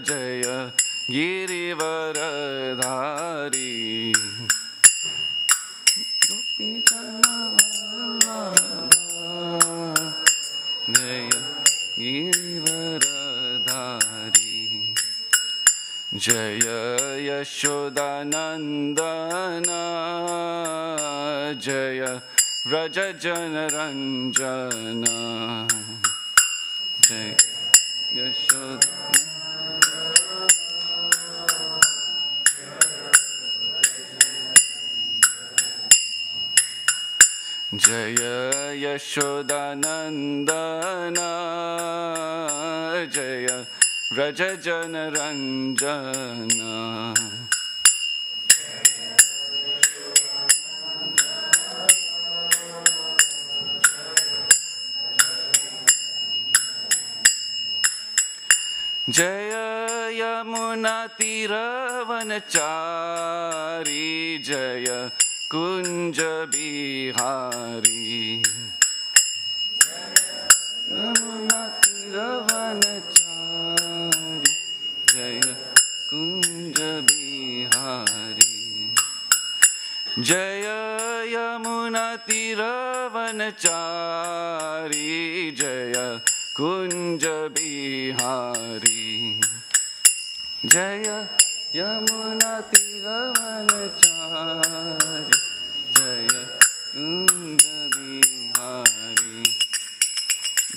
Jai Girivardhari Jai Girivardhari Jai Yashodanandan Jai Vraj Janaranjan Jai Yashoda Jai Yashodanandan Jai Vraj Janaranjan Jai Yamuna तीरवनचारी Jai Kunj Bihari Yamuna तीरवनचारी Jai Kunj Bihari Jai Yamuna तीरवनचारी Jai Kunj Bihari Jai Yamuna तीरवनचारी Jai Kunj Bihari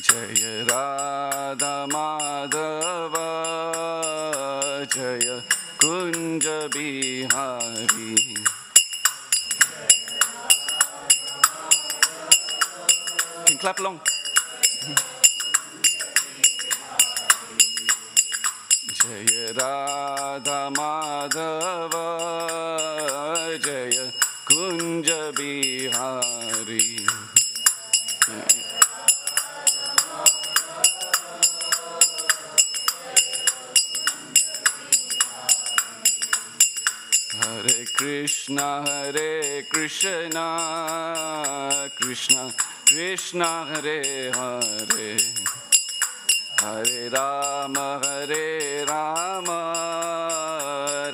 Jai Radha Madhav Jai Kunj Bihari Can clap along. Jai Radha Madhav Jai Kunj Bihari Hare Krishna Krishna Krishna Hare Hare Hare Ram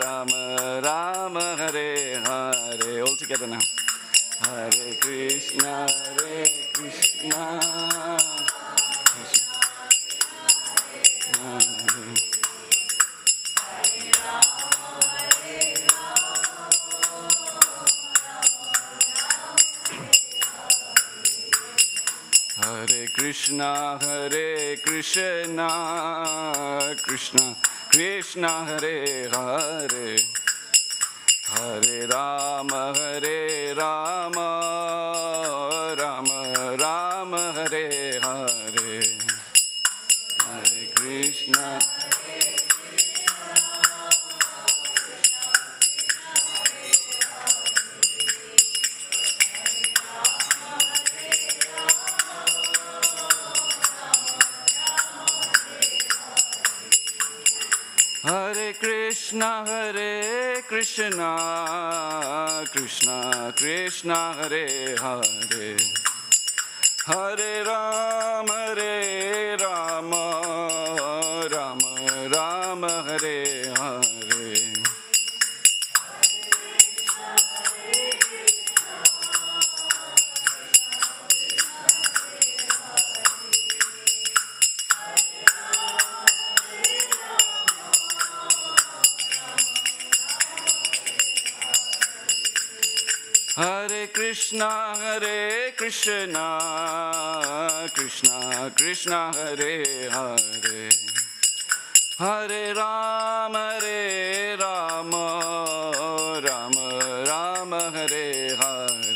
Ram Ram Hare Hare all together now Hare Krishna Krishna Hare Krishna Krishna Krishna Hare Hare Hare Rama Rama Hare Hare Hare Krishna Hare Krishna Krishna Krishna Hare Hare Hare Rama Rama Hare Hare Hare Krishna Krishna Krishna Hare Hare Hare Rama Rama Hare Hare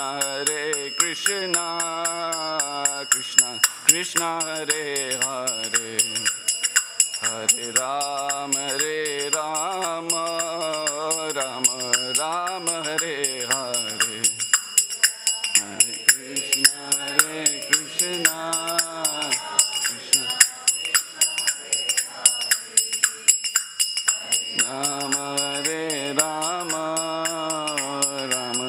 Hare Krishna Krishna Hare Hare Hare Rama Ram Hare Hare Hare Krishna Krishna Rama Hare Rama Rama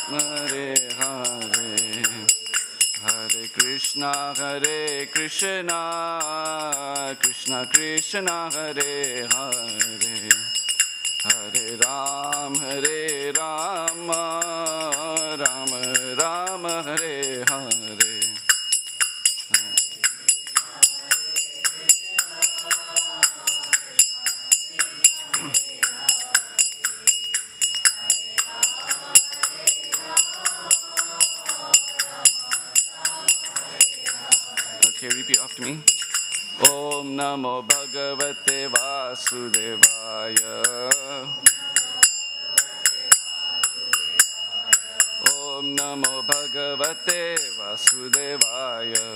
Hare Hare Hare Krishna Krishna Krishna Hare Hare Hare Ram Ram Ram Hare Hare Okay, repeat after me. Om Namo Bhagavate Vasudevaya. Om Namo Bhagavate Vasudevaya.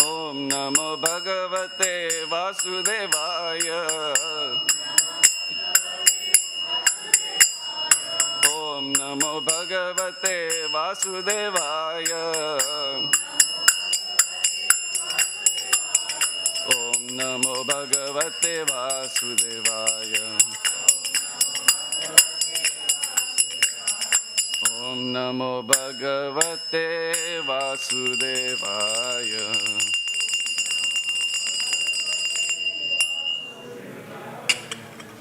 Om Namo Bhagavate Vasudevaya. Om Namo Bhagavate Vasudevaya. Om Namo Bhagavate Vasudevaya. Om Namo Bhagavate Vasudevaya.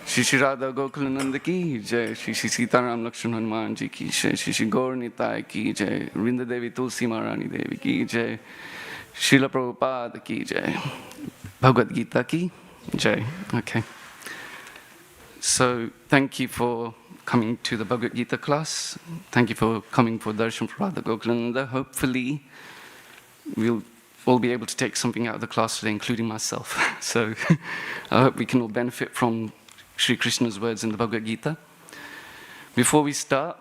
Shri Shri Radha Gokulananda ki jai, Shri Shri Sitaram Lakshman Hanuman ji ki jai, Shri Shri Gaur Nitai ki jai, Vrinda Devi Tulsi Maharani Devi ki jai, Srila Prabhupada ki jai, Bhagavad Gita ki jai. Okay. So thank you for coming to the Bhagavad Gita class. Thank you for coming for darshan for Radha Gokulananda. Hopefully we'll all be able to take something out of the class today, including myself. So I hope we can all benefit from Sri Krishna's words in the Bhagavad Gita. Before we start,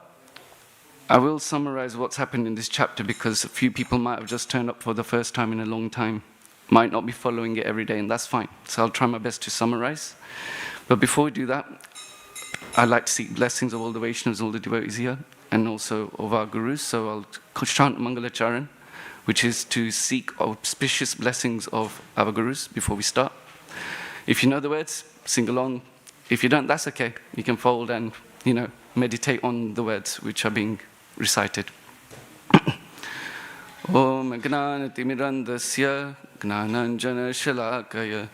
I will summarize what's happened in this chapter because a few people might have just turned up for the first time in a long time, might not be following it every day, and that's fine. So I'll try my best to summarize. But before we do that, I'd like to seek blessings of all the Vaishnavas, all the devotees here, and also of our gurus. So I'll chant Mangalacharan, which is to seek auspicious blessings of our gurus before we start. If you know the words, sing along. If you don't, that's okay. You can fold and, meditate on the words which are being recited. Om Gnanatimirandasya Gnananjana Shalakaya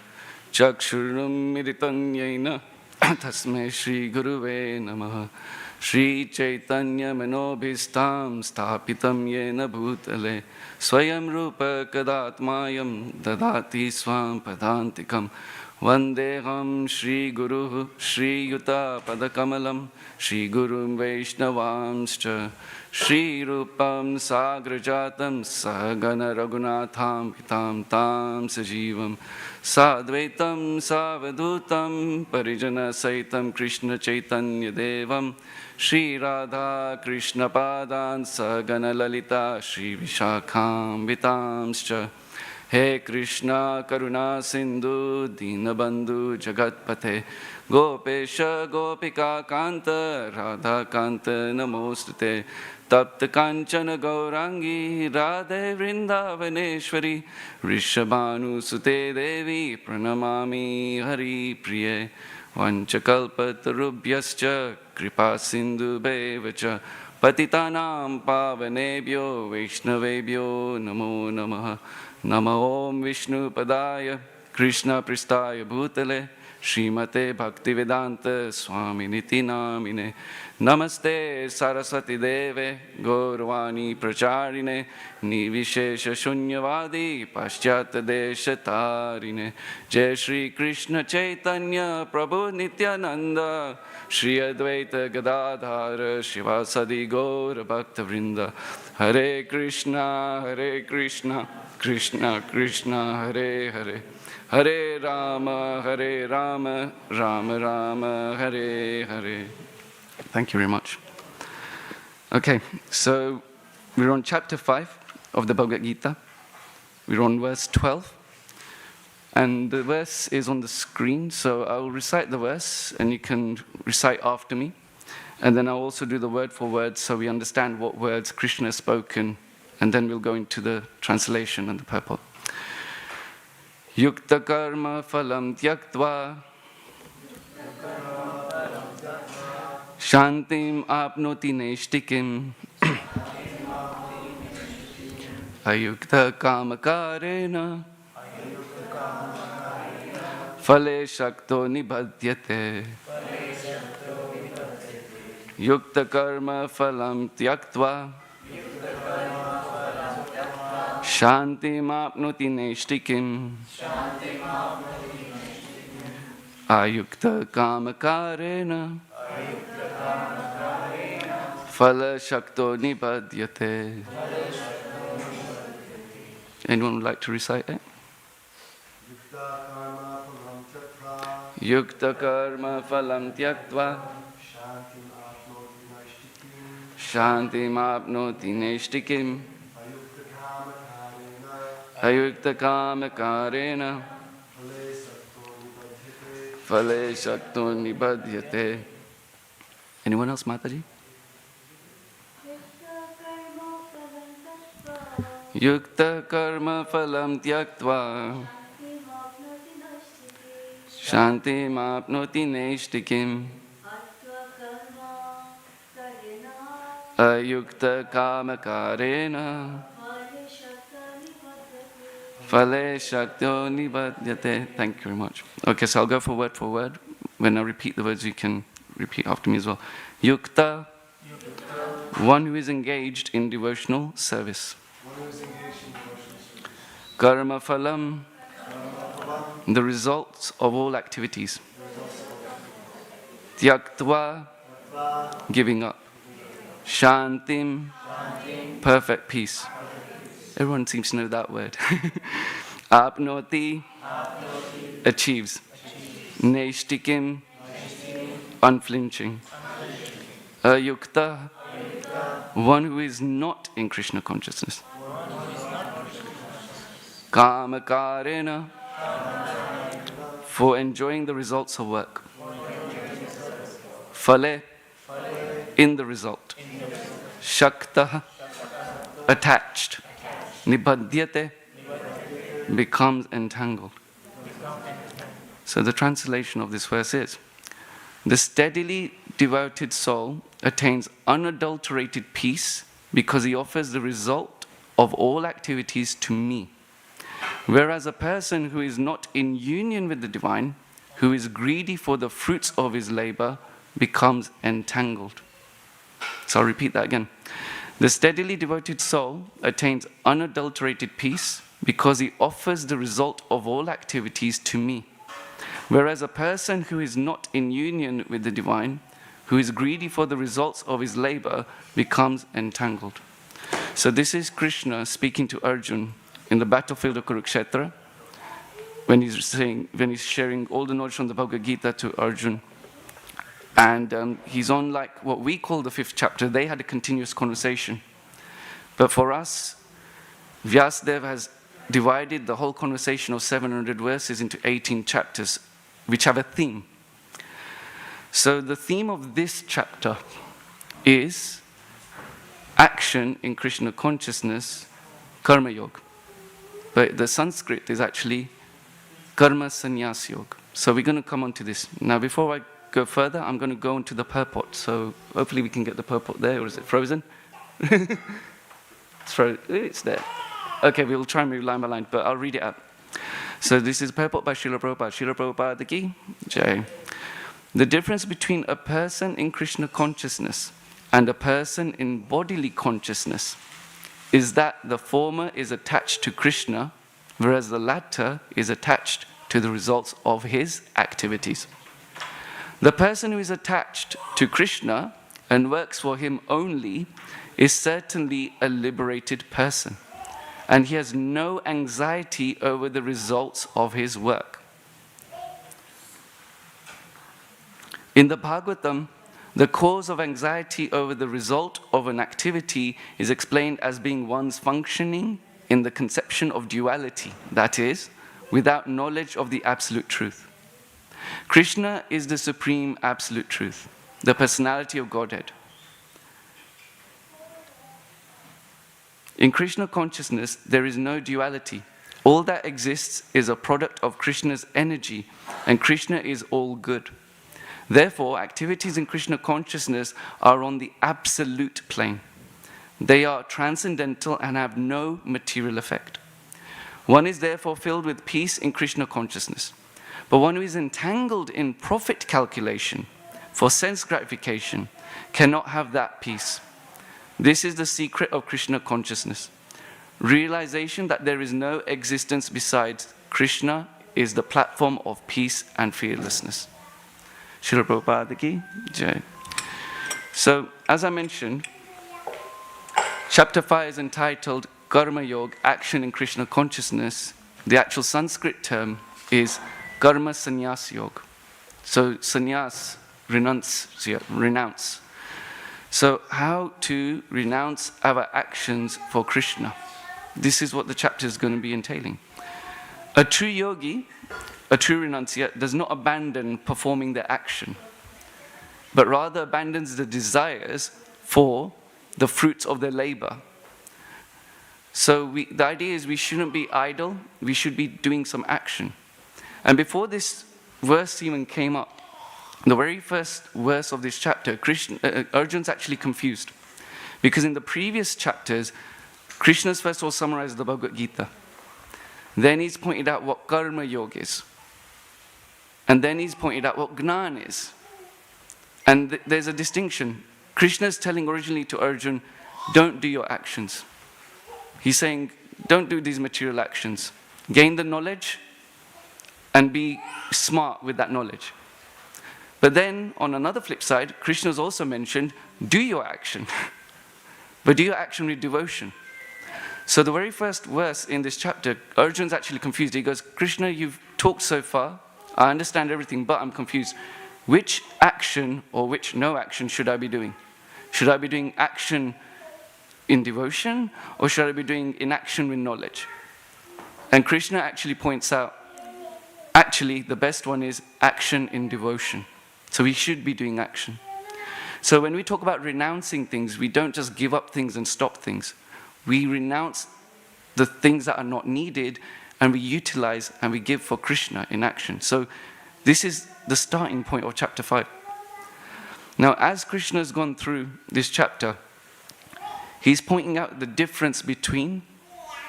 Chakshurum Miritanyena Tasme Shri Guruve Namaha Shri Chaitanya Manobhistam Stapitam Yena Bhutale Swayam Rupa Kadatmayam Dadati Swam Padantikam Vandeham Shri Guru Shri Yuta Padakamalam Shri Gurum Vaishnavamscha Shri Rupam Sagrajatam Sagana Raghunatham Pitam Tam Sajivam Sadvaitam Savadutam Parijana Saitam Krishna Chaitanya Devam Shri Radha Krishna Padan Sagana Lalita Shri Vishakham Vitamscha He Krishna Karuna Sindhu Dinabandhu Jagatpate Gopesha Gopika Kanta Radha Kanta Namostute Tapta Kanchana Gaurangi Radhe Vrindavaneshwari Rishabhanu Sute Devi Pranamami Hari Priye Vanchakalpatarubhyascha Kripa Sindhu Bevacha Patitanam Pavanebhyo Vaishnavebhyo Namo Namaha Namo Om Vishnu Padaya Krishna Pristaya Bhutale Srimate Bhaktivedanta Swami Niti Namine Namaste Saraswati Deve Gaurvani Pracharine Nivishesha Shunyavadi Paschata Desha Tarine Jai Shri Krishna Chaitanya Prabhu Nityananda Shri Advaita Gadadhara Shivasadi Gaura Bhakta Vrinda Hare Krishna Krishna Krishna Hare Hare Hare Rama Rama Rama Hare Hare. Thank you very much. Okay, so we're on chapter 5 of the Bhagavad Gita. We're on verse 12. And the verse is on the screen, so I'll recite the verse and you can recite after me. And then I'll also do the word for word so we understand what words Krishna has spoken, and then we'll go into the translation and the purport. Yukta karma phalam tyaktva Shantim apnoti neshtikim Ayukta kamakarena Phale shakto nibhadyate Yukta karma phalam tyaktva Shantim apnoti neshtikim Ayukta kamakarena Phala shakto nibhadyate. Anyone would like to recite it? Yukta karma phalam tyaktva Shantim apnoti neshtikim Ayukta kamakarena Phale shakto nibhadyate. Anyone else, Mataji? Yukta karma phalam tyaktva Shantim apnoti neshtikim Ayukta kamakarena Phale shakto nibhadyate. Thank you very much. Okay, so I'll go for word. When I repeat the words, you can repeat after me as well. Yukta, one who is engaged in devotional service. Karma phalam, the results of all activities. Tyaktva, giving up. Shantim, perfect peace. Everyone seems to know that word. Apnoti, achieves. Neshtikim, unflinching. Ayukta, one who is not in Krishna consciousness. Kamakarena, for enjoying the results of work. Phale, in the result. Shakta, attached. Nibhadyate, becomes entangled. So the translation of this verse is, the steadily devoted soul attains unadulterated peace because he offers the result of all activities to me. Whereas a person who is not in union with the divine, who is greedy for the fruits of his labor, becomes entangled. So I'll repeat that again. The steadily devoted soul attains unadulterated peace because he offers the result of all activities to me. Whereas a person who is not in union with the divine, who is greedy for the results of his labor, becomes entangled. So this is Krishna speaking to Arjuna in the battlefield of Kurukshetra, when he's sharing all the knowledge from the Bhagavad Gita to Arjuna. And he's on like what we call the 5th chapter. They had a continuous conversation. But for us, Vyasadeva has divided the whole conversation of 700 verses into 18 chapters, which have a theme. So the theme of this chapter is action in Krishna consciousness, karma yoga. But the Sanskrit is actually karma sannyas yoga. So we're going to come on to this. Now before I go further, I'm going to go into the purport. So hopefully we can get the purport there, or is it frozen? It's there. Okay, we'll try and move line by line, but I'll read it out. So this is purport by Srila Prabhupada. Srila Prabhupada ki Jai. The difference between a person in Krishna consciousness and a person in bodily consciousness is that the former is attached to Krishna, whereas the latter is attached to the results of his activities. The person who is attached to Krishna and works for him only is certainly a liberated person, and he has no anxiety over the results of his work. In the Bhagavatam, the cause of anxiety over the result of an activity is explained as being one's functioning in the conception of duality. That is, without knowledge of the absolute truth. Krishna is the supreme absolute truth, the personality of Godhead. In Krishna consciousness, there is no duality. All that exists is a product of Krishna's energy, and Krishna is all good. Therefore, activities in Krishna consciousness are on the absolute plane. They are transcendental and have no material effect. One is therefore filled with peace in Krishna consciousness. But one who is entangled in profit calculation for sense gratification cannot have that peace. This is the secret of Krishna consciousness. Realization that there is no existence besides Krishna is the platform of peace and fearlessness. Srila Prabhupada ki Jai. So, as I mentioned, chapter 5 is entitled Karma Yoga, Action in Krishna Consciousness. The actual Sanskrit term is Karma Sannyas Yoga. So, sannyas, renounce. So, how to renounce our actions for Krishna. This is what the chapter is going to be entailing. A true yogi, a true renunciate, does not abandon performing their action, but rather abandons the desires for the fruits of their labor. So the idea is we shouldn't be idle, we should be doing some action. And before this verse even came up, the very first verse of this chapter, Arjun's actually confused. Because in the previous chapters, Krishna's first of all summarized the Bhagavad Gita. Then he's pointed out what Karma Yoga is. And then he's pointed out what Gnan is. And there's a distinction. Krishna's telling originally to Arjun, don't do your actions. He's saying, don't do these material actions. Gain the knowledge and be smart with that knowledge. But then, on another flip side, Krishna's also mentioned, do your action. But do your action with devotion. So the very first verse in this chapter, Arjun's actually confused. He goes, Krishna, you've talked so far. I understand everything, but I'm confused. Which action or which no action should I be doing? Should I be doing action in devotion, or should I be doing inaction with knowledge? And Krishna actually points out, actually the best one is action in devotion. So we should be doing action. So when we talk about renouncing things, we don't just give up things and stop things. We renounce the things that are not needed, and we utilize and we give for Krishna in action. So this is the starting point of chapter 5. Now, as Krishna has gone through this chapter, he's pointing out the difference between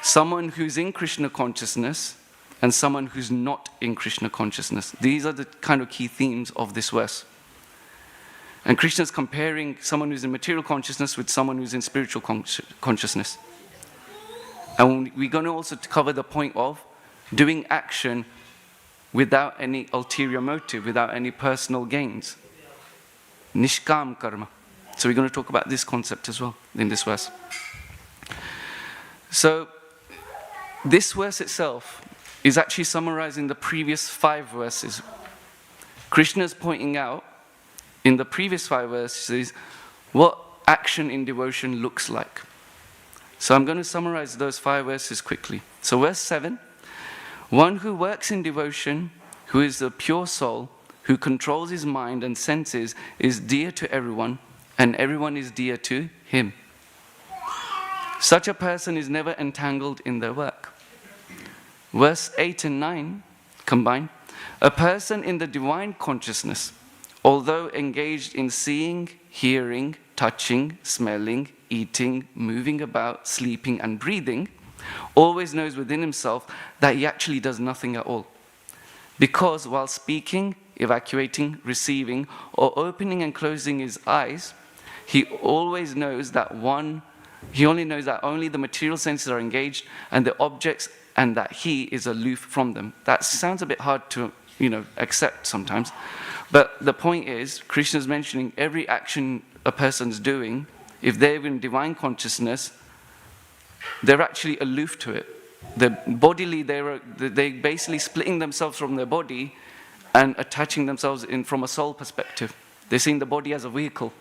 someone who's in Krishna consciousness and someone who's not in Krishna consciousness. These are the kind of key themes of this verse. And Krishna's comparing someone who's in material consciousness with someone who's in spiritual consciousness. And we're going to also cover the point of doing action without any ulterior motive, without any personal gains. Nishkam karma. So we're going to talk about this concept as well in this verse. So this verse itself is actually summarizing the previous 5 verses. Krishna is pointing out in the previous 5 verses what action in devotion looks like. So I'm going to summarize those 5 verses quickly. So verse 7, one who works in devotion, who is the pure soul, who controls his mind and senses, is dear to everyone, and everyone is dear to him. Such a person is never entangled in their work. Verse 8 and 9 combine. A person in the divine consciousness, although engaged in seeing, hearing, touching, smelling, eating, moving about, sleeping, and breathing, always knows within himself that he actually does nothing at all. Because while speaking, evacuating, receiving, or opening and closing his eyes, he only knows that only the material senses are engaged and the objects, and that he is aloof from them. That sounds a bit hard to, accept sometimes. But the point is, Krishna is mentioning every action a person's doing, if they're in divine consciousness, they're actually aloof to it. They're basically splitting themselves from their body and attaching themselves in from a soul perspective. They're seeing the body as a vehicle.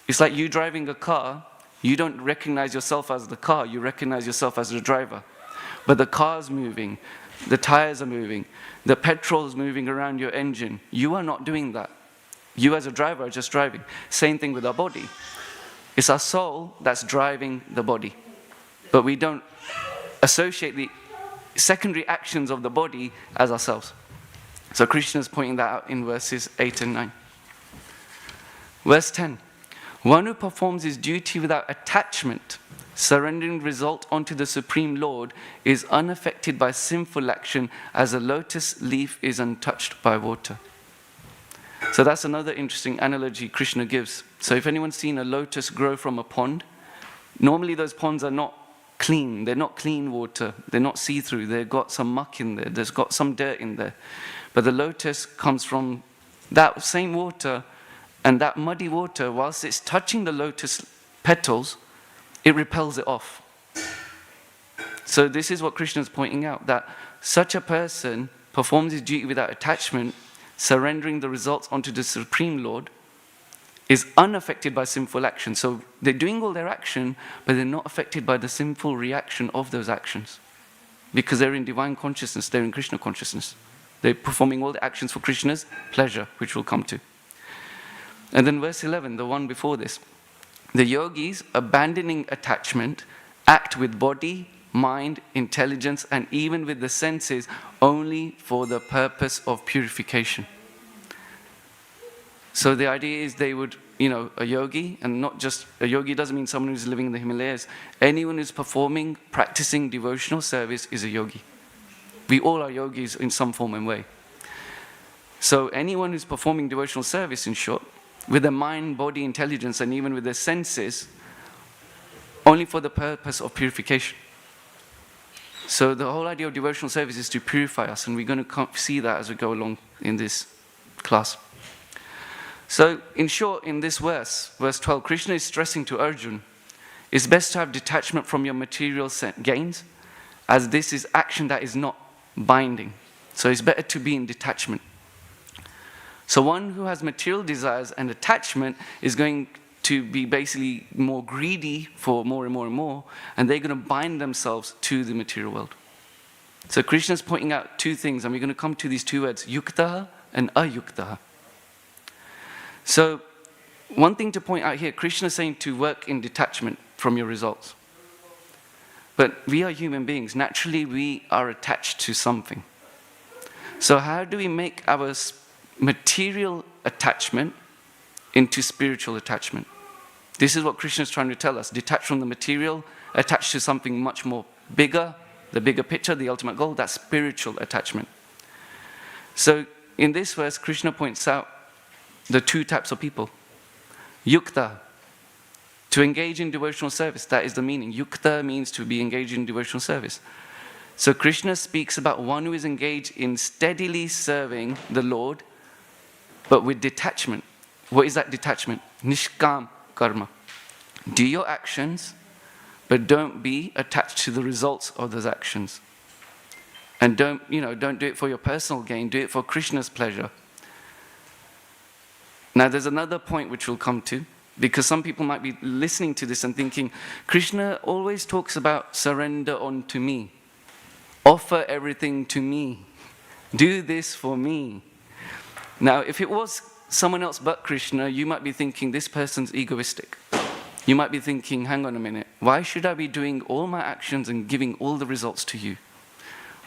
It's like you driving a car, you don't recognize yourself as the car, you recognize yourself as the driver. But the car's moving, the tires are moving, the petrol is moving around your engine. You are not doing that. You as a driver are just driving. Same thing with our body. It's our soul that's driving the body. But we don't associate the secondary actions of the body as ourselves. So Krishna is pointing that out in verses 8 and 9. Verse 10. One who performs his duty without attachment, surrendering result onto the Supreme Lord, is unaffected by sinful action as a lotus leaf is untouched by water. So that's another interesting analogy Krishna gives. So if anyone's seen a lotus grow from a pond, normally those ponds are not clean. They're not clean water. They're not see-through. They've got some muck in there. There's got some dirt in there. But the lotus comes from that same water, and that muddy water, whilst it's touching the lotus petals, it repels it off. So this is what Krishna is pointing out, that such a person performs his duty without attachment, surrendering the results onto the Supreme Lord, is unaffected by sinful action. So they're doing all their action, but they're not affected by the sinful reaction of those actions. Because they're in divine consciousness, they're in Krishna consciousness. They're performing all the actions for Krishna's pleasure, which we'll come to. And then verse 11, the one before this. The yogis, abandoning attachment, act with body, mind, intelligence, and even with the senses only for the purpose of purification. So the idea is they would, a yogi, and not just, a yogi doesn't mean someone who's living in the Himalayas. Anyone who's practicing devotional service is a yogi. We all are yogis in some form and way. So anyone who's performing devotional service, in short, with their mind, body, intelligence, and even with their senses, only for the purpose of purification. So the whole idea of devotional service is to purify us, and we're going to see that as we go along in this class. So in short, in this verse 12, Krishna is stressing to Arjuna, it's best to have detachment from your material gains, as this is action that is not binding. So it's better to be in detachment. So one who has material desires and attachment is going to be basically more greedy for more and more and more, and they're going to bind themselves to the material world. So Krishna is pointing out two things, and we're going to come to these two words, yuktaha and ayuktaha. So one thing to point out here, Krishna is saying to work in detachment from your results. But we are human beings. Naturally, we are attached to something. So how do we make our material attachment into spiritual attachment? This is what Krishna is trying to tell us. Detach from the material, attach to something much more bigger, the bigger picture, the ultimate goal, that's spiritual attachment. So in this verse, Krishna points out the two types of people. Yukta, to engage in devotional service, that is the meaning. Yukta means to be engaged in devotional service. So Krishna speaks about one who is engaged in steadily serving the Lord, but with detachment. What is that detachment? Nishkam karma. Do your actions, but don't be attached to the results of those actions. And don't do it for your personal gain, do it for Krishna's pleasure. Now there's another point which we'll come to, because some people might be listening to this and thinking, Krishna always talks about surrender unto me. Offer everything to me. Do this for me. Now, if it was someone else but Krishna, you might be thinking, this person's egoistic. You might be thinking, hang on a minute, why should I be doing all my actions and giving all the results to you?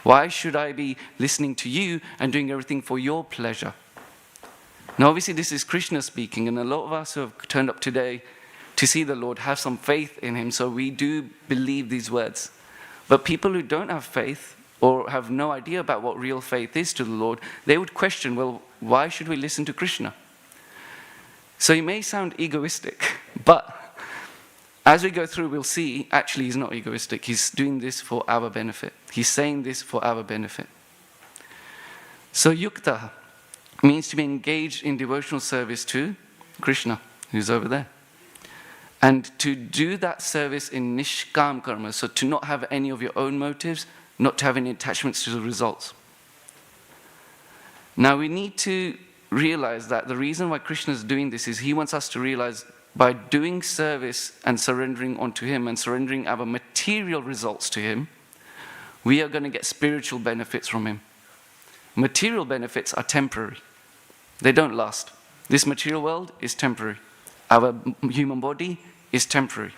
Why should I be listening to you and doing everything for your pleasure? Now, obviously, this is Krishna speaking, and a lot of us who have turned up today to see the Lord have some faith in Him, so we do believe these words. But people who don't have faith or have no idea about what real faith is to the Lord, they would question, well, why should we listen to Krishna? So it may sound egoistic, but as we go through, we'll see, actually, He's not egoistic. He's doing this for our benefit. He's saying this for our benefit. So yukta means to be engaged in devotional service to Krishna, who's over there. And to do that service in nishkam karma, so to not have any of your own motives, not to have any attachments to the results. Now we need to realize that the reason why Krishna is doing this is He wants us to realize by doing service and surrendering unto Him and surrendering our material results to Him, we are going to get spiritual benefits from him. Material benefits are temporary. They don't last. This material world is temporary. Our human body is temporary.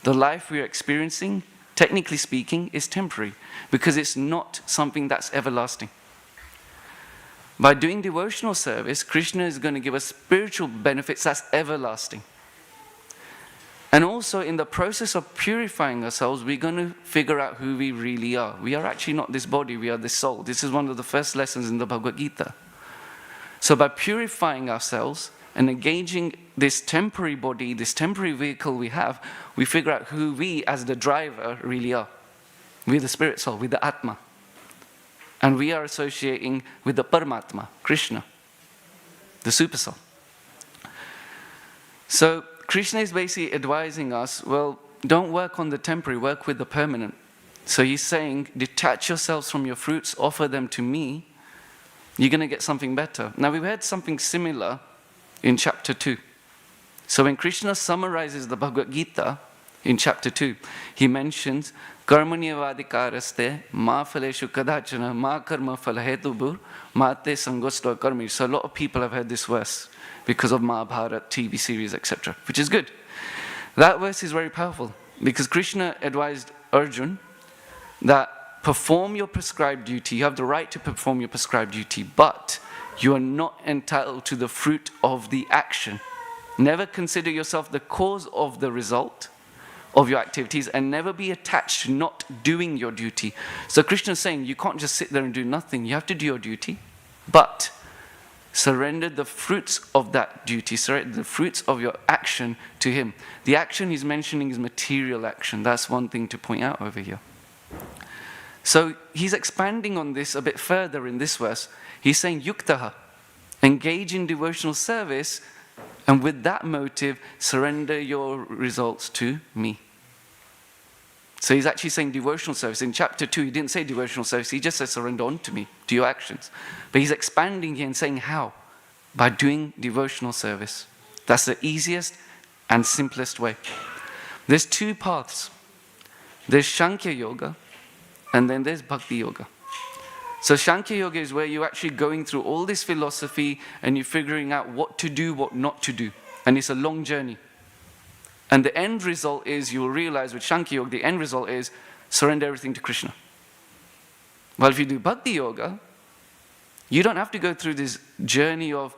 The life we are experiencing, technically speaking, is temporary because it's not something that's everlasting. By doing devotional service, Krishna is going to give us spiritual benefits that's everlasting. And also in the process of purifying ourselves, we're going to figure out who we really are. We are actually not this body, we are this soul. This is one of the first lessons in the Bhagavad Gita. So by purifying ourselves and engaging this temporary body, this temporary vehicle we have, we figure out who we as the driver really are. We're the spirit soul, we're the Atma. And we are associating with the Paramatma, Krishna, the super soul. So Krishna is basically advising us, well, don't work on the temporary, work with the permanent. So he's saying, detach yourselves from your fruits, offer them to me, you're going to get something better. Now we've heard something similar in chapter 2. So when Krishna summarizes the Bhagavad Gita in chapter 2, he mentions, Karmanyavadikaraste ma phaleshu kadachana ma karma phalahedubur ma te sangosto karmi. So a lot of people have heard this verse because of Mahabharata, TV series, etc., which is good. That verse is very powerful because Krishna advised Arjuna that perform your prescribed duty. You have the right to perform your prescribed duty, but you are not entitled to the fruit of the action. Never consider yourself the cause of the result of your activities and never be attached to not doing your duty. So Krishna is saying you can't just sit there and do nothing. You have to do your duty, but surrender the fruits of that duty, surrender the fruits of your action to him. The action he's mentioning is material action. That's one thing to point out over here. So he's expanding on this a bit further in this verse. He's saying, yuktaha, engage in devotional service, and with that motive, surrender your results to me. So he's actually saying devotional service. In chapter 2, he didn't say devotional service, he just said surrender unto me, to your actions. But he's expanding here and saying how? By doing devotional service. That's the easiest and simplest way. There's two paths. There's Sankhya Yoga, and then there's Bhakti Yoga. So Sankhya Yoga is where you're actually going through all this philosophy and you're figuring out what to do, what not to do. And it's a long journey. And the end result is, you'll realize with Sankhya Yoga, the end result is surrender everything to Krishna. Well, if you do Bhakti Yoga, you don't have to go through this journey of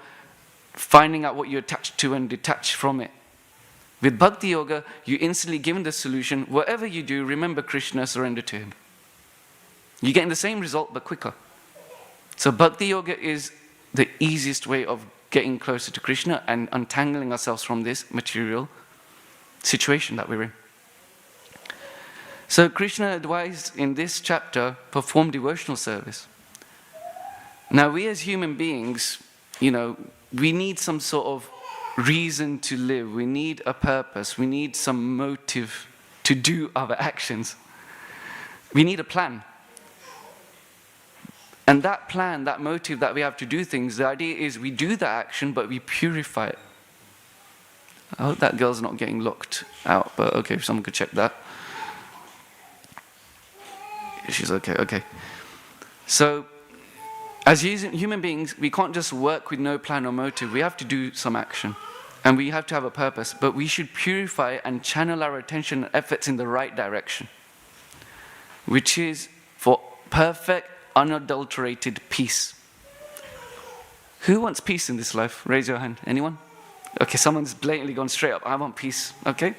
finding out what you're attached to and detach from it. With Bhakti Yoga, you're instantly given the solution. Whatever you do, remember Krishna, surrender to him. You're getting the same result, but quicker. So Bhakti Yoga is the easiest way of getting closer to Krishna and untangling ourselves from this material situation that we're in. So Krishna advised in this chapter, perform devotional service. Now we as human beings, we need some sort of reason to live. We need a purpose. We need some motive to do our actions. We need a plan. And that plan, that motive that we have to do things, the idea is we do that action, but we purify it. I hope that girl's not getting locked out, but okay, if someone could check that. She's okay. So, as human beings, we can't just work with no plan or motive. We have to do some action. And we have to have a purpose. But we should purify and channel our attention and efforts in the right direction. Which is for perfect, unadulterated peace. Who wants peace in this life? Raise your hand. Anyone? Okay, someone's blatantly gone straight up. I want peace. Okay?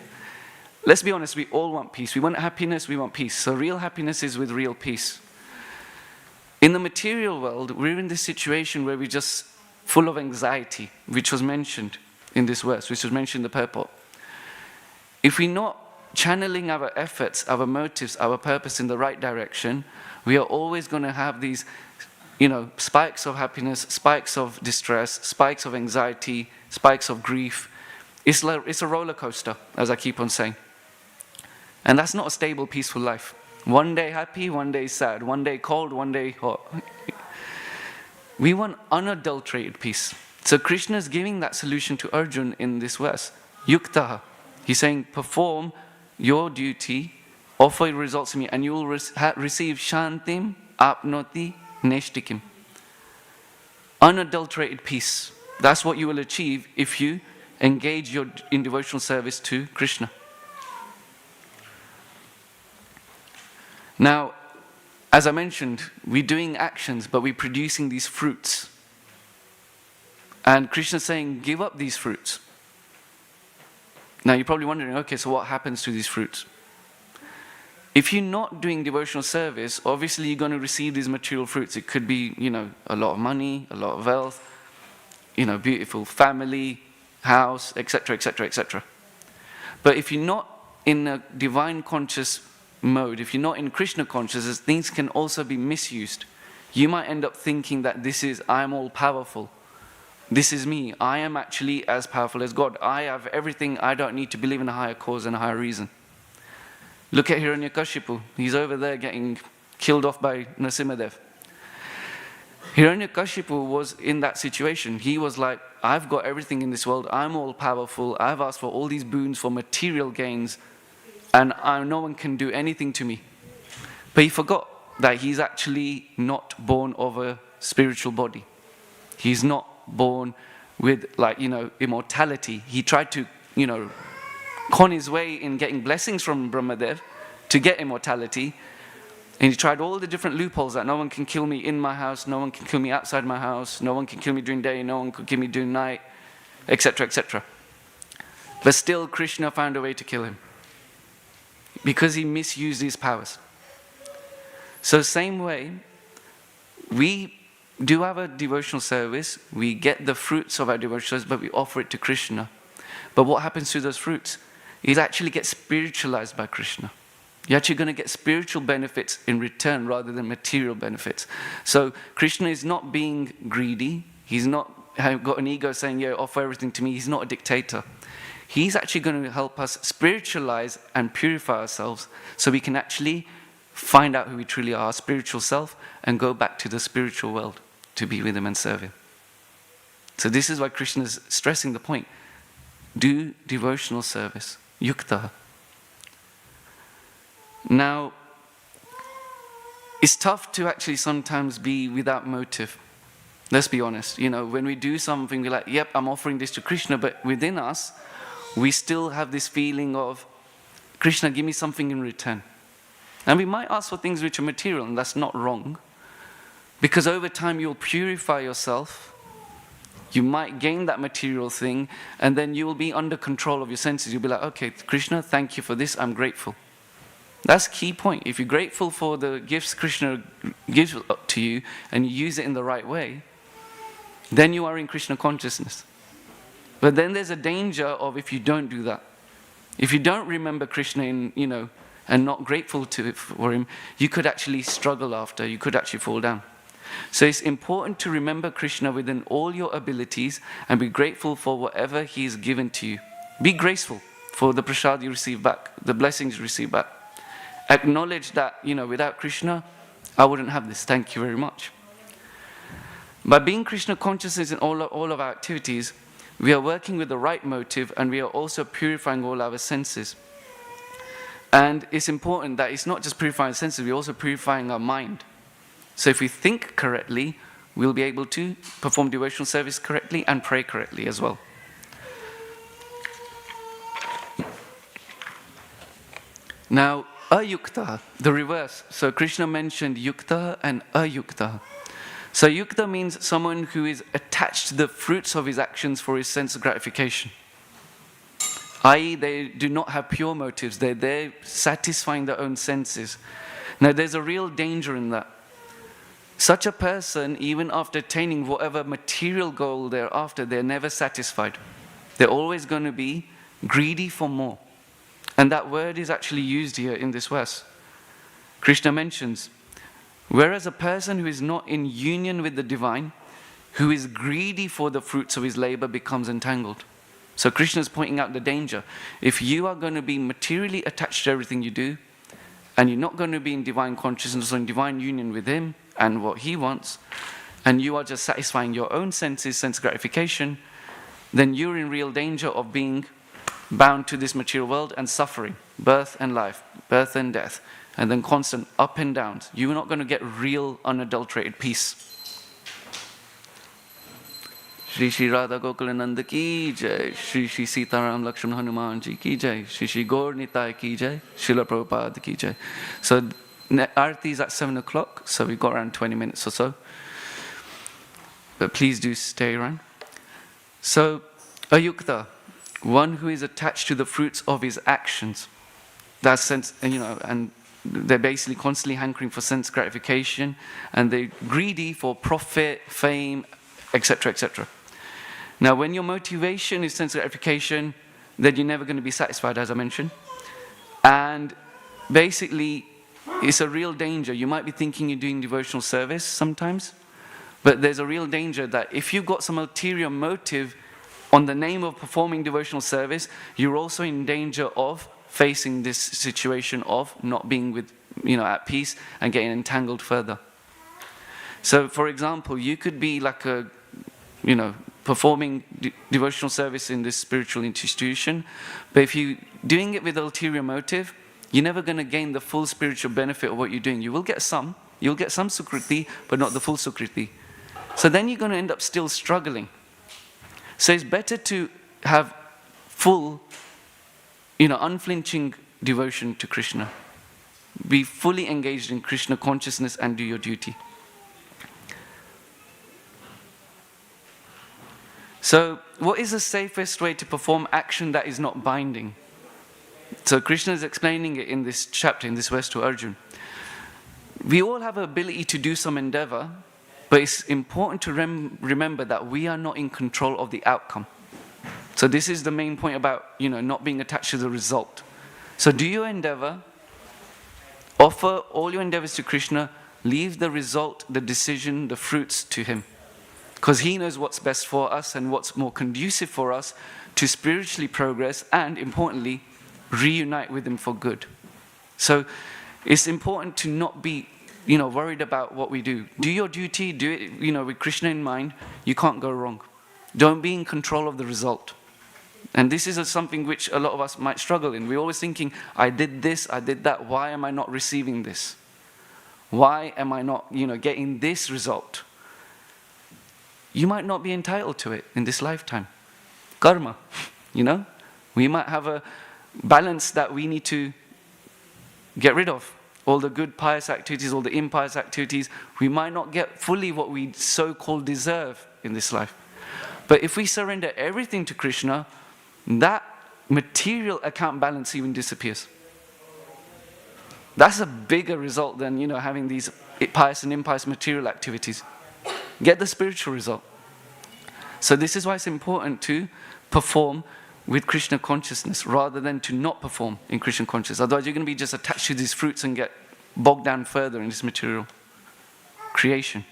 Let's be honest, we all want peace. We want happiness, we want peace. So real happiness is with real peace. In the material world, we're in this situation where we're just full of anxiety, which was mentioned in this verse, which was mentioned in the purport. If we're not channeling our efforts, our motives, our purpose in the right direction, we are always going to have these, spikes of happiness, spikes of distress, spikes of anxiety, spikes of grief. It's a roller coaster, as I keep on saying. And that's not a stable, peaceful life. One day happy, one day sad, one day cold, one day hot. We want unadulterated peace. So Krishna is giving that solution to Arjuna in this verse. Yuktaha. He's saying, perform your duty offer your results to me, and you will receive shantim apnoti neshtikim. Unadulterated peace. That's what you will achieve if you engage in devotional service to Krishna. Now, as I mentioned, we're doing actions, but we're producing these fruits. And Krishna's saying, give up these fruits. Now, you're probably wondering, okay, so what happens to these fruits? If you're not doing devotional service, obviously you're going to receive these material fruits. It could be, a lot of money, a lot of wealth, beautiful family, house, etc., etc., etc. But if you're not in a divine conscious mode, if you're not in Krishna consciousness, things can also be misused. You might end up thinking that I'm all powerful. This is me. I am actually as powerful as God. I have everything. I don't need to believe in a higher cause and a higher reason. Look at Hiranyakashipu. He's over there getting killed off by Narasimhadev. Hiranyakashipu was in that situation. He was like, I've got everything in this world. I'm all powerful. I've asked for all these boons for material gains, and no one can do anything to me. But he forgot that he's actually not born of a spiritual body. He's not born with immortality. He tried to, con his way in getting blessings from Brahmadev to get immortality. And he tried all the different loopholes that no one can kill me in my house, no one can kill me outside my house, no one can kill me during day, no one can kill me during night, etc., etc. But still Krishna found a way to kill him because he misused his powers. So same way, we do have a devotional service, we get the fruits of our devotional service, but we offer it to Krishna. But what happens to those fruits? It actually gets spiritualized by Krishna. You're actually going to get spiritual benefits in return rather than material benefits. So Krishna is not being greedy. He's not got an ego saying, yeah, offer everything to me. He's not a dictator. He's actually going to help us spiritualize and purify ourselves so we can actually find out who we truly are, our spiritual self, and go back to the spiritual world to be with him and serve him. So this is why Krishna is stressing the point. Do devotional service. Yukta. Now, it's tough to actually sometimes be without motive. Let's be honest. When we do something, we're like, yep, I'm offering this to Krishna, but within us, we still have this feeling of, Krishna, give me something in return. And we might ask for things which are material, and that's not wrong. Because over time, you'll purify yourself. You might gain that material thing, and then you will be under control of your senses. You'll be like, okay, Krishna, thank you for this, I'm grateful. That's the key point. If you're grateful for the gifts Krishna gives to you, and you use it in the right way, then you are in Krishna consciousness. But then there's a danger of if you don't do that. If you don't remember Krishna and not grateful for him, you could actually struggle after, you could actually fall down. So it's important to remember Krishna within all your abilities and be grateful for whatever he has given to you. Be graceful for the prasad you receive back, the blessings you receive back. Acknowledge that, without Krishna, I wouldn't have this. Thank you very much. By being Krishna consciousness in all of our activities, we are working with the right motive, and we are also purifying all our senses. And it's important that it's not just purifying senses, we're also purifying our mind. So if we think correctly, we'll be able to perform devotional service correctly and pray correctly as well. Now, ayukta, the reverse. So Krishna mentioned yukta and ayukta. So yukta means someone who is attached to the fruits of his actions for his sense of gratification. I.e., they do not have pure motives. They're there satisfying their own senses. Now, there's a real danger in that. Such a person, even after attaining whatever material goal they're after, they're never satisfied. They're always going to be greedy for more. And that word is actually used here in this verse. Krishna mentions, whereas a person who is not in union with the divine, who is greedy for the fruits of his labor, becomes entangled. So Krishna is pointing out the danger. If you are going to be materially attached to everything you do, and you're not going to be in divine consciousness or in divine union with him and what he wants, and you are just satisfying your own senses, sense gratification, then you're in real danger of being bound to this material world and suffering, birth and life, birth and death, and then constant up and downs. You're not going to get real unadulterated peace. Shri Shri Radha Gokulananda ki jai, Shri Shri Sitaram Lakshman Hanuman ji ki jai, Shri Shri Gaur Nitai ki jai, Srila Prabhupada ki jai. So Arati is at 7 o'clock, so we've got around 20 minutes or so. But please do stay around. So, Ayukta, one who is attached to the fruits of his actions. That's sense, and they're basically constantly hankering for sense gratification, and they're greedy for profit, fame, etc., etc. Now, when your motivation is sense gratification, then you're never going to be satisfied, as I mentioned. And basically, it's a real danger. You might be thinking you're doing devotional service sometimes, but there's a real danger that if you've got some ulterior motive on the name of performing devotional service, you're also in danger of facing this situation of not being at peace and getting entangled further. So, for example, you could be like performing devotional service in this spiritual institution, but if you're doing it with ulterior motive, you're never going to gain the full spiritual benefit of what you're doing. You'll get some sukriti, but not the full sukriti. So then you're going to end up still struggling. So it's better to have full, unflinching devotion to Krishna. Be fully engaged in Krishna consciousness and do your duty. So, what is the safest way to perform action that is not binding? So Krishna is explaining it in this chapter, in this verse to Arjuna. We all have the ability to do some endeavor, but it's important to remember that we are not in control of the outcome. So this is the main point about, not being attached to the result. So do your endeavor, offer all your endeavors to Krishna, leave the result, the decision, the fruits to Him. Because He knows what's best for us and what's more conducive for us to spiritually progress and, importantly, reunite with Him for good. So it's important to not be, worried about what we do. Do your duty, do it, with Krishna in mind. You can't go wrong. Don't be in control of the result. And this is something which a lot of us might struggle in. We're always thinking, I did this, I did that. Why am I not receiving this? Why am I not, getting this result? You might not be entitled to it in this lifetime. Karma, We might have a balance that we need to get rid of. All the good pious activities, all the impious activities, we might not get fully what we so-called deserve in this life. But if we surrender everything to Krishna, that material account balance even disappears. That's a bigger result than, having these pious and impious material activities. Get the spiritual result. So this is why it's important to perform with Krishna consciousness rather than to not perform in Krishna consciousness. Otherwise you're going to be just attached to these fruits and get bogged down further in this material creation.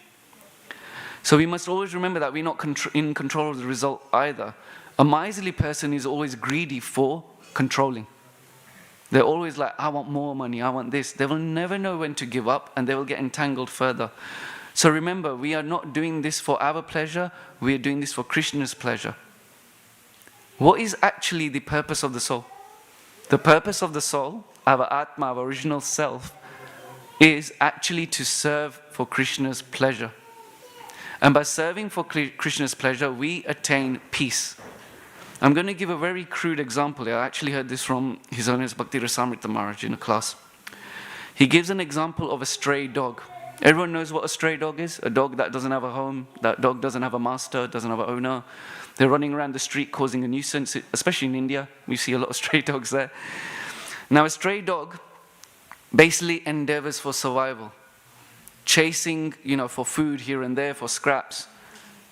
So we must always remember that we're not in control of the result either. A miserly person is always greedy for controlling. They're always like, I want more money, I want this. They will never know when to give up and they will get entangled further. So remember, we are not doing this for our pleasure, we are doing this for Krishna's pleasure. What is actually the purpose of the soul? The purpose of the soul, our Atma, our original self, is actually to serve for Krishna's pleasure. And by serving for Krishna's pleasure, we attain peace. I'm going to give a very crude example here. I actually heard this from His Holiness Bhaktivedanta Manor in a class. He gives an example of a stray dog. Everyone knows what a stray dog is? A dog that doesn't have a home, that dog doesn't have a master, doesn't have an owner. They're running around the street causing a nuisance, especially in India. We see a lot of stray dogs there. Now a stray dog basically endeavors for survival. Chasing, for food here and there, for scraps.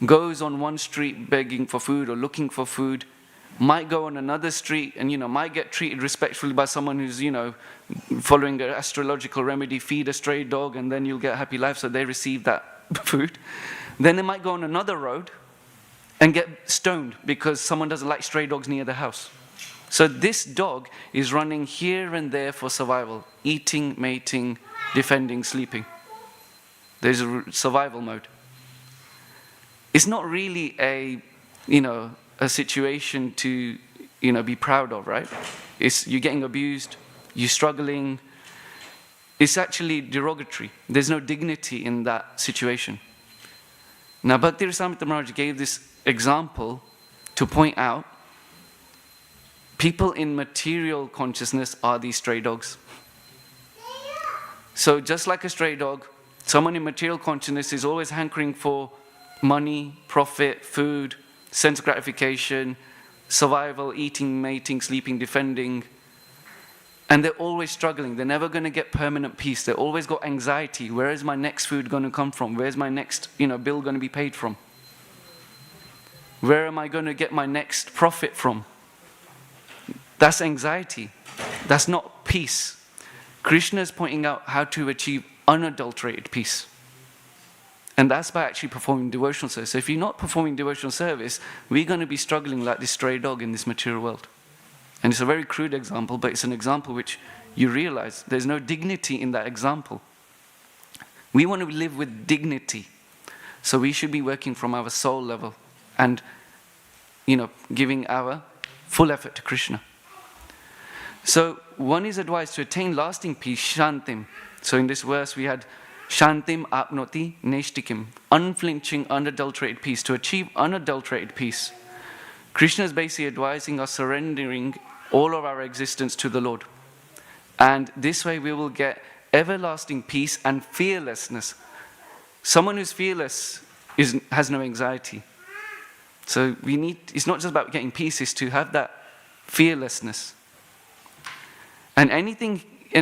Goes on one street begging for food or looking for food. Might go on another street and, might get treated respectfully by someone who's, following an astrological remedy, feed a stray dog and then you'll get a happy life, so they receive that food. Then they might go on another road and get stoned because someone doesn't like stray dogs near the house. So this dog is running here and there for survival, eating, mating, defending, sleeping. There's a survival mode. It's not really a situation to, be proud of, right? You're getting abused, you're struggling, it's actually derogatory. There's no dignity in that situation. Now, Bhaktivedanta Manor gave this example to point out people in material consciousness are these stray dogs. So just like a stray dog, someone in material consciousness is always hankering for money, profit, food, sense gratification, survival, eating, mating, sleeping, defending. And they're always struggling. They're never going to get permanent peace. They've always got anxiety. Where is my next food going to come from? Where's my next bill going to be paid from? Where am I going to get my next profit from? That's anxiety. That's not peace. Krishna is pointing out how to achieve unadulterated peace. And that's by actually performing devotional service. So if you're not performing devotional service, we're going to be struggling like this stray dog in this material world. And it's a very crude example, but it's an example which you realize there's no dignity in that example. We want to live with dignity. So we should be working from our soul level and, giving our full effort to Krishna. So one is advised to attain lasting peace, shantim. So in this verse we had shantim apnoti neshtikim, unflinching, unadulterated peace. To achieve unadulterated peace, Krishna is basically advising us surrendering all of our existence to the Lord. And this way we will get everlasting peace and fearlessness. Someone who's fearless has no anxiety. So it's not just about getting peace, it's to have that fearlessness. And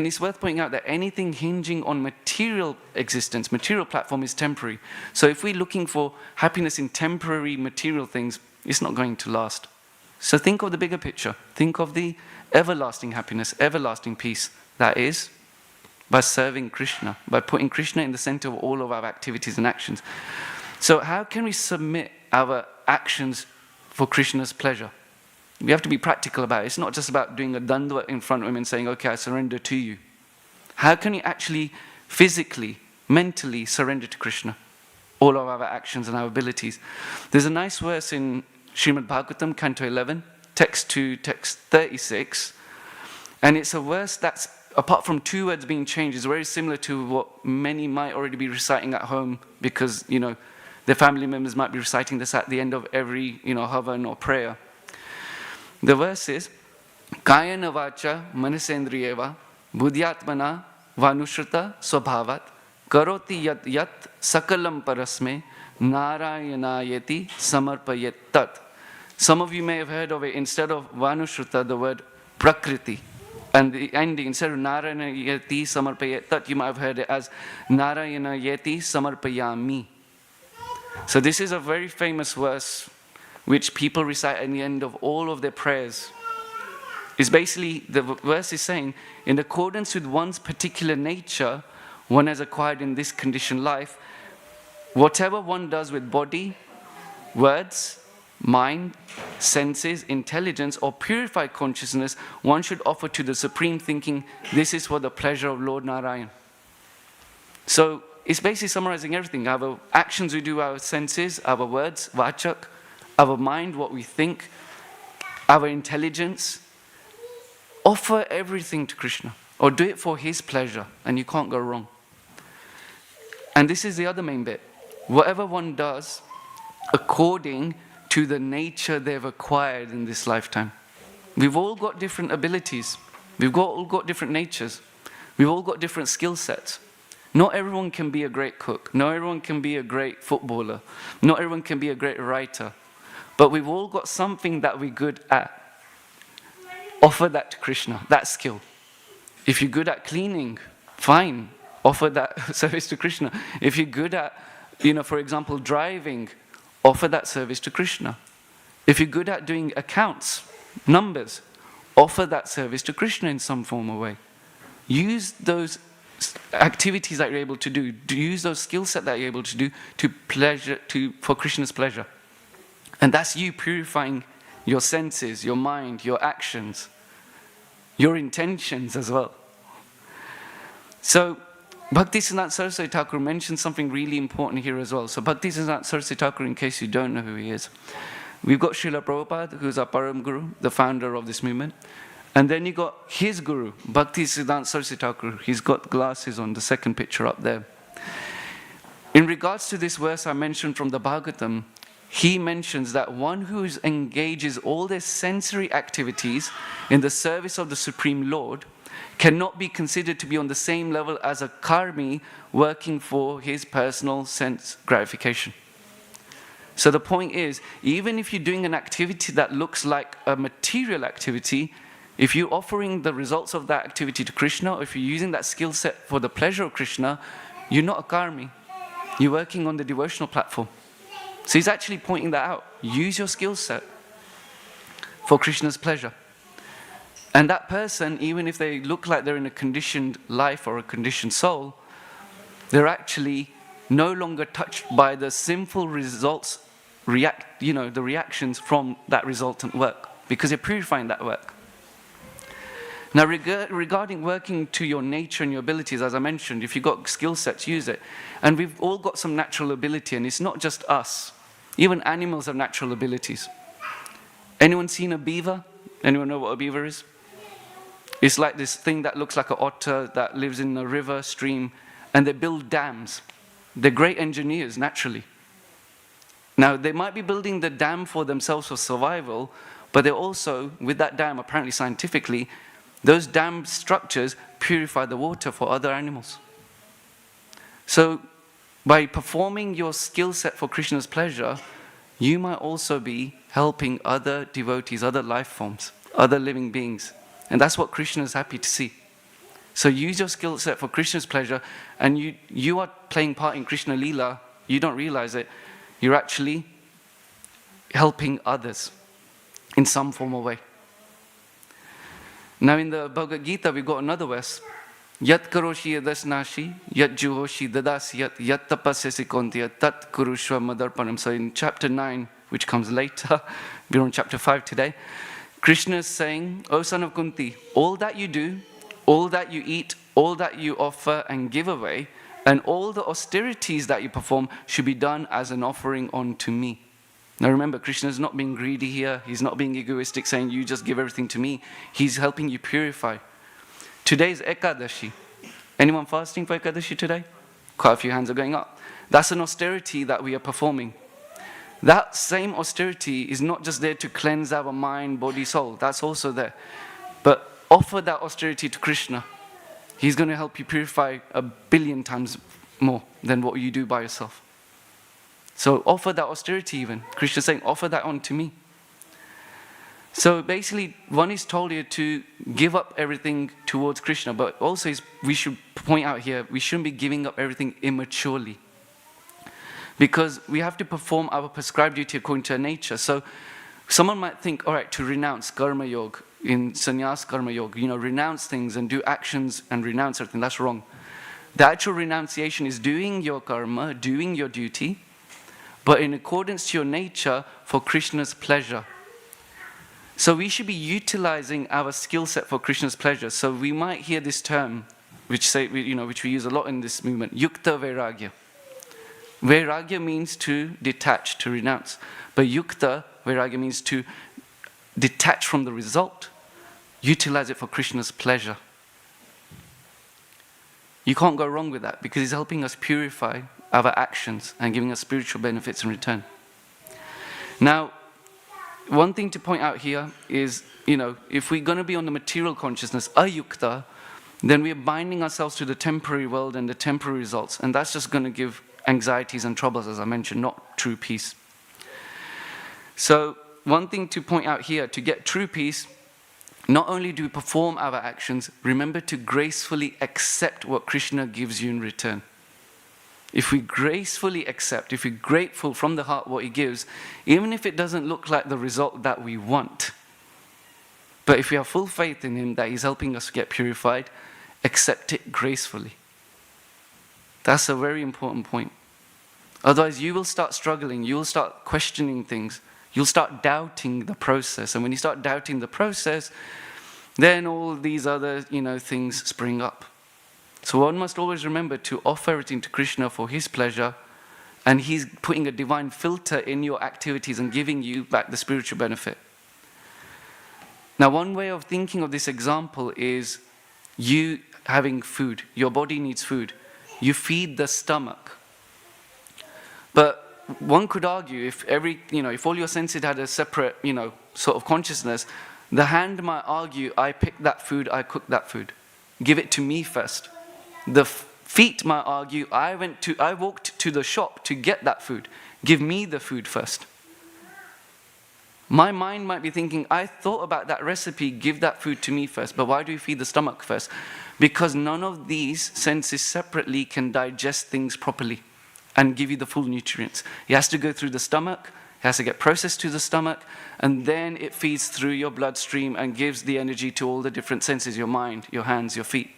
it's worth pointing out that anything hinging on material existence, material platform, is temporary. So if we're looking for happiness in temporary material things, it's not going to last. So think of the bigger picture. Think of the everlasting happiness, everlasting peace. That is by serving Krishna, by putting Krishna in the center of all of our activities and actions. So how can we submit our actions for Krishna's pleasure? We have to be practical about it. It's not just about doing a dandava in front of him and saying, okay, I surrender to you. How can we actually physically, mentally surrender to Krishna? All of our actions and our abilities. There's a nice verse in Srimad Bhagavatam, Canto 11, text 2, text 36. And it's a verse that's, apart from two words being changed, is very similar to what many might already be reciting at home because, their family members might be reciting this at the end of every, havan or prayer. The verse is, Kayana vacha manasendriyeva buddhyatmana vanushrita swabhavat karoti yat yat sakalam parasme narayanayati samarpayet tat. Some of you may have heard of it, instead of vanushrita, the word prakriti. And the ending, instead of narayanayati samarpayet tat, you might have heard it as narayanayati samarpayami. So this is a very famous verse which people recite at the end of all of their prayers. It's basically, the verse is saying, in accordance with one's particular nature, one has acquired in this conditioned life, whatever one does with body, words, mind, senses, intelligence, or purified consciousness, one should offer to the Supreme, thinking, this is for the pleasure of Lord Narayan. So it's basically summarizing everything. Our actions we do, our senses, our words, vachak, our mind, what we think, our intelligence. Offer everything to Krishna, or do it for his pleasure, and you can't go wrong. And this is the other main bit. Whatever one does, according to the nature they've acquired in this lifetime. We've all got different abilities. We've all got different natures. We've all got different skill sets. Not everyone can be a great cook. Not everyone can be a great footballer. Not everyone can be a great writer. But we've all got something that we're good at. Offer that to Krishna, that skill. If you're good at cleaning, fine. Offer that service to Krishna. If you're good at, for example, driving, offer that service to Krishna. If you're good at doing accounts, numbers, offer that service to Krishna in some form or way. Use those activities that you're able to do. Use those skill set that you're able to do for Krishna's pleasure. And that's you purifying your senses, your mind, your actions, your intentions as well. So Bhaktisiddhanta Saraswati Thakur mentioned something really important here as well. So Bhaktisiddhanta Saraswati Thakur, in case you don't know who he is, we've got Srila Prabhupada, who's our Param Guru, the founder of this movement. And then you got his guru, Bhaktivedanta Saraswati Thakur. He's got glasses on, the second picture up there. In regards to this verse I mentioned from the Bhagavatam, he mentions that one who engages all their sensory activities in the service of the Supreme Lord cannot be considered to be on the same level as a karmi working for his personal sense gratification. So the point is, even if you're doing an activity that looks like a material activity, if you're offering the results of that activity to Krishna, or if you're using that skill set for the pleasure of Krishna, you're not a karmi. You're working on the devotional platform. So he's actually pointing that out. Use your skill set for Krishna's pleasure. And that person, even if they look like they're in a conditioned life or a conditioned soul, they're actually no longer touched by the sinful results, the reactions from that resultant work, because they're purifying that work. Now, regarding working to your nature and your abilities, as I mentioned, if you've got skill sets, use it. And we've all got some natural ability, and it's not just us. Even animals have natural abilities. Anyone seen a beaver? Anyone know what a beaver is? It's like this thing that looks like an otter that lives in a river, stream, and they build dams. They're great engineers, naturally. Now, they might be building the dam for themselves for survival, but they're also, with that dam, apparently scientifically, those dam structures purify the water for other animals. So, by performing your skill set for Krishna's pleasure, you might also be helping other devotees, other life forms, other living beings. And that's what Krishna is happy to see. So use your skill set for Krishna's pleasure, and you are playing part in Krishna Leela. You don't realize it. You're actually helping others in some form or way. Now in the Bhagavad Gita, we've got another verse. Yat karoshi yadasnashi, yat juhoshi dadasyat, yat tapasyasi kontya, tat kurushva madarpanam. So in chapter 9, which comes later, we're on chapter 5 today, Krishna is saying, O son of Kunti, all that you do, all that you eat, all that you offer and give away, and all the austerities that you perform should be done as an offering unto me. Now remember, Krishna is not being greedy here. He's not being egoistic, saying, you just give everything to me. He's helping you purify. Today is Ekadashi. Anyone fasting for Ekadashi today? Quite a few hands are going up. That's an austerity that we are performing. That same austerity is not just there to cleanse our mind, body, soul. That's also there. But offer that austerity to Krishna. He's going to help you purify 1 billion times more than what you do by yourself. So offer that austerity even. Krishna is saying, offer that on to me. So basically, one is told here to give up everything towards Krishna, but also we should point out here, we shouldn't be giving up everything immaturely. Because we have to perform our prescribed duty according to our nature. So someone might think, all right, to renounce karma yoga, in sannyas karma yoga, renounce things and do actions and renounce everything, that's wrong. The actual renunciation is doing your karma, doing your duty, but in accordance to your nature for Krishna's pleasure. So we should be utilizing our skill set for Krishna's pleasure. So we might hear this term, which we use a lot in this movement, yukta vairagya. Vairagya means to detach, to renounce. But yukta vairagya means to detach from the result, utilize it for Krishna's pleasure. You can't go wrong with that because he's helping us purify our actions and giving us spiritual benefits in return. Now, one thing to point out here is, if we're going to be on the material consciousness, ayukta, then we're binding ourselves to the temporary world and the temporary results. And that's just going to give anxieties and troubles, as I mentioned, not true peace. So, one thing to point out here, to get true peace, not only do we perform our actions, remember to gracefully accept what Krishna gives you in return. If we gracefully accept, if we're grateful from the heart what he gives, even if it doesn't look like the result that we want, but if we have full faith in him that he's helping us get purified, accept it gracefully. That's a very important point. Otherwise you will start struggling, you will start questioning things, you'll start doubting the process. And when you start doubting the process, then all these other, things spring up. So one must always remember to offer everything to Krishna for his pleasure, and he's putting a divine filter in your activities and giving you back the spiritual benefit. Now, one way of thinking of this example is you having food. Your body needs food. You feed the stomach. But one could argue if all your senses had a separate, sort of consciousness, the hand might argue, I picked that food, I cooked that food. Give it to me first. The feet might argue, I walked to the shop to get that food. Give me the food first. My mind might be thinking, I thought about that recipe, give that food to me first. But why do we feed the stomach first? Because none of these senses separately can digest things properly and give you the full nutrients. It has to go through the stomach, it has to get processed to the stomach, and then it feeds through your bloodstream and gives the energy to all the different senses, your mind, your hands, your feet.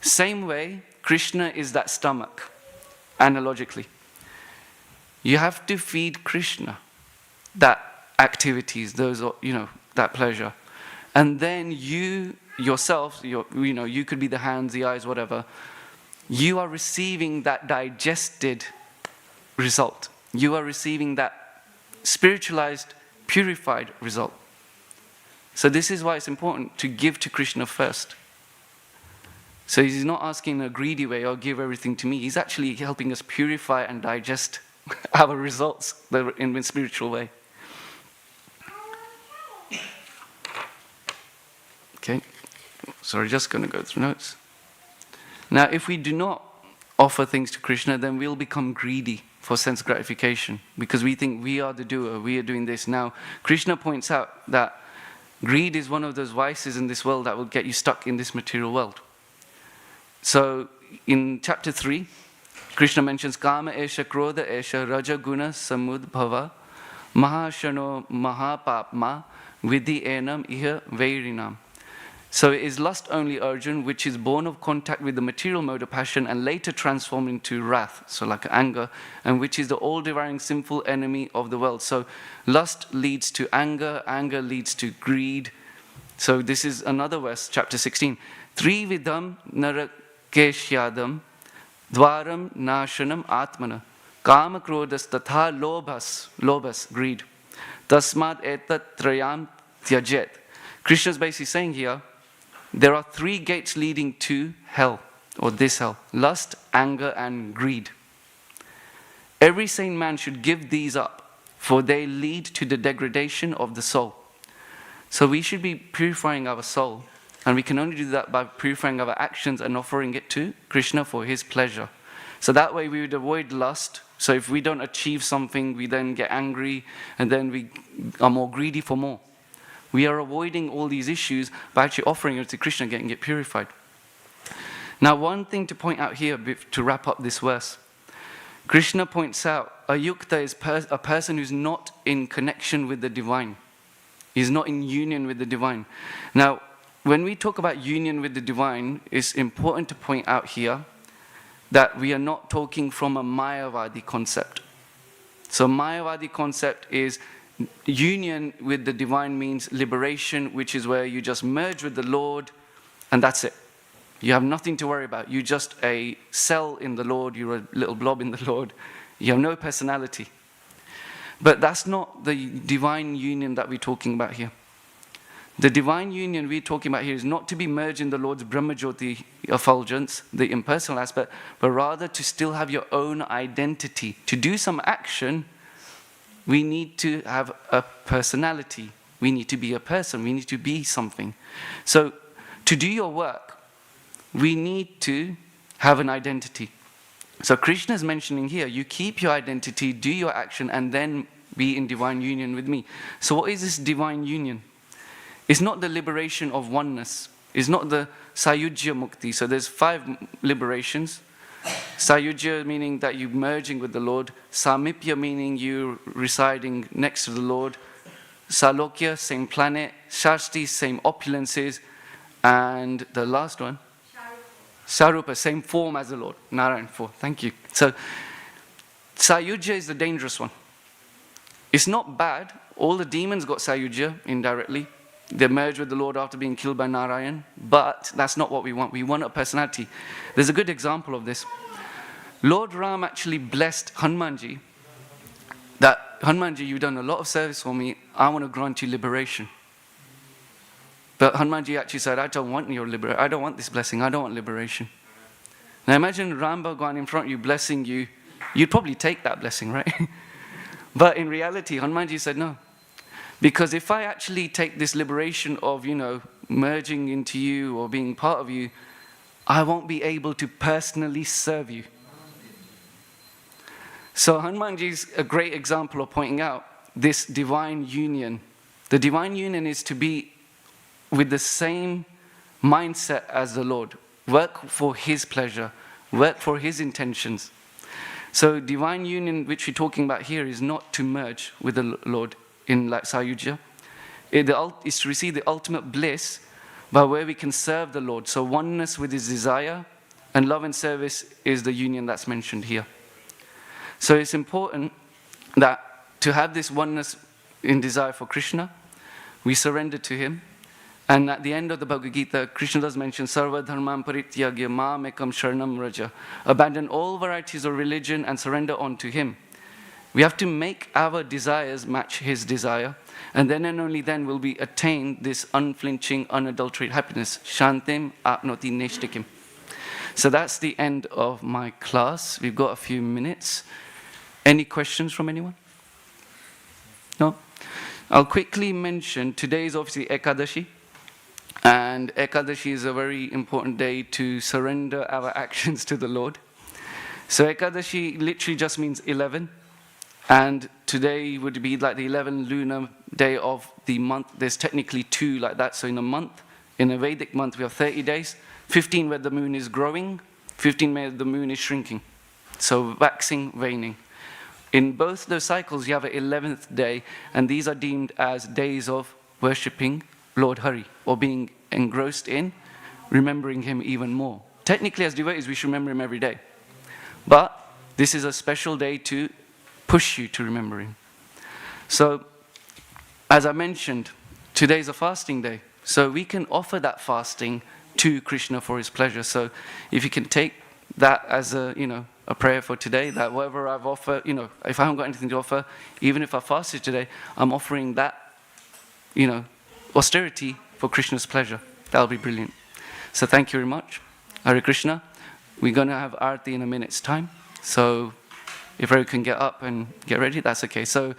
Same way, Krishna is that stomach, analogically. You have to feed Krishna that activities, those, that pleasure. And then you yourself, you could be the hands, the eyes, whatever, you are receiving that digested result. You are receiving that spiritualized, purified result. So this is why it's important to give to Krishna first. So he's not asking in a greedy way, or give everything to me. He's actually helping us purify and digest our results in a spiritual way. Okay, sorry, just going to go through notes. Now, if we do not offer things to Krishna, then we'll become greedy for sense gratification, because we think we are the doer, we are doing this. Now, Krishna points out that greed is one of those vices in this world that will get you stuck in this material world. So, in chapter 3, Krishna mentions Kama esha krodha esha raja guna samudbhava mahashano mahapapma vidhi enam iha vairinam. So it is lust only, Arjun, which is born of contact with the material mode of passion and later transformed into wrath, so like anger, and which is the all-devouring sinful enemy of the world. So lust leads to anger, anger leads to greed. So this is another verse, chapter 16. Trividam narakeshyadam dvaram nashanam atmana kama krodas tatha lobhas, greed. Tasmad etat trayam tyajet. Krishna's basically saying here, there are 3 gates leading to hell, or this hell: lust, anger, and greed. Every sane man should give these up, for they lead to the degradation of the soul. So we should be purifying our soul, and we can only do that by purifying our actions and offering it to Krishna for his pleasure. So that way we would avoid lust. So if we don't achieve something, we then get angry, and then we are more greedy for more. We are avoiding all these issues by actually offering it to Krishna, getting it purified. Now, one thing to point out here to wrap up this verse. Krishna points out, ayukta is a person who's not in connection with the divine. He's not in union with the divine. Now, when we talk about union with the divine, it's important to point out here that we are not talking from a Mayavadi concept. So Mayavadi concept is union with the divine means liberation, which is where you just merge with the Lord, and that's it. You have nothing to worry about. You're just a cell in the Lord. You're a little blob in the Lord. You have no personality. But that's not the divine union that we're talking about here. The divine union we're talking about here is not to be merged in the Lord's Brahmajyoti effulgence, the impersonal aspect, but rather to still have your own identity. To do some action, we need to have a personality. We need to be a person. We need to be something. So to do your work, we need to have an identity. So Krishna is mentioning here, you keep your identity, do your action, and then be in divine union with me. So what is this divine union? It's not the liberation of oneness. It's not the Sayujya Mukti. So there's 5 liberations. Sayujya meaning that you're merging with the Lord. Samipya meaning you residing next to the Lord. Salokya, same planet. Shasti, same opulences. And the last one, Sarupa, same form as the Lord. Narayan, 4. Thank you. So Sayujya is the dangerous one. It's not bad. All the demons got Sayujya indirectly. They merged with the Lord after being killed by Narayan. But that's not what we want. We want a personality. There's a good example of this. Lord Ram actually blessed Hanumanji. That, Hanumanji, you've done a lot of service for me. I want to grant you liberation. But Hanumanji actually said, I don't want your liberation. I don't want this blessing. I don't want liberation. Now imagine Ram Bhagwan in front of you blessing you. You'd probably take that blessing, right? But in reality, Hanumanji said no. Because if I actually take this liberation of, merging into you or being part of you, I won't be able to personally serve you. So Hanumanji is a great example of pointing out this divine union. The divine union is to be with the same mindset as the Lord. Work for His pleasure. Work for His intentions. So divine union, which we're talking about here, is not to merge with the Lord in like Sayujya. It is to receive the ultimate bliss by where we can serve the Lord. So oneness with His desire and love and service is the union that's mentioned here. So it's important that to have this oneness in desire for Krishna, we surrender to Him. And at the end of the Bhagavad Gita, Krishna does mention, Sarva dharman parityagya mam ekam sharanam raja. Abandon all varieties of religion and surrender unto Him. We have to make our desires match His desire. And then and only then will we attain this unflinching, unadulterated happiness. Shantim apnoti neshtikim. So that's the end of my class. We've got a few minutes. Any questions from anyone? No? I'll quickly mention, today is obviously Ekadashi. And Ekadashi is a very important day to surrender our actions to the Lord. So Ekadashi literally just means 11. And today would be like the 11th lunar day of the month. There's technically 2 like that. So in a month, in a Vedic month, we have 30 days. 15 where the moon is growing, 15 where the moon is shrinking. So waxing, waning. In both those cycles, you have an 11th day. And these are deemed as days of worshipping Lord Hari, or being engrossed in remembering Him even more. Technically, as devotees, we should remember Him every day. But this is a special day to push you to remember Him. So, as I mentioned, today is a fasting day. So we can offer that fasting to Krishna for His pleasure. So if you can take that as a prayer for today, that whatever I've offered, if I haven't got anything to offer, even if I fasted today, I'm offering that, austerity for Krishna's pleasure. That'll be brilliant. So thank you very much. Hare Krishna. We're going to have Aarti in a minute's time. So if everyone can get up and get ready, that's okay. So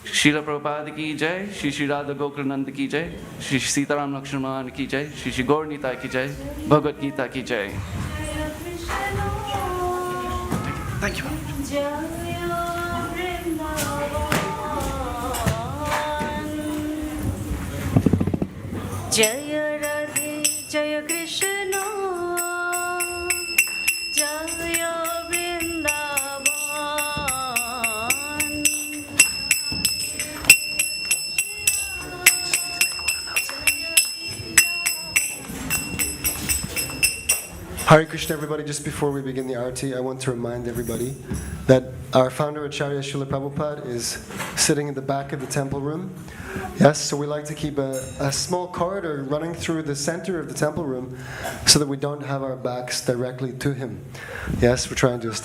Srila Prabhupada ki jai, Shri Shri Radha Gokulananda ki jai, Shri Sitaram Lakshmana ki jai, Shri Shri Gaur Nitai ki jai, Bhagavad Gita ki jai. Thank you very much. Jaya Radhe Jaya Krishna Jaya Vrindavan. Hare Krishna, everybody. Just before we begin the Aarti, I want to remind everybody that our founder Acharya Srila Prabhupada is sitting in the back of the temple room. Yes, so we like to keep a small corridor running through the center of the temple room so that we don't have our backs directly to him. Yes, we're trying to establish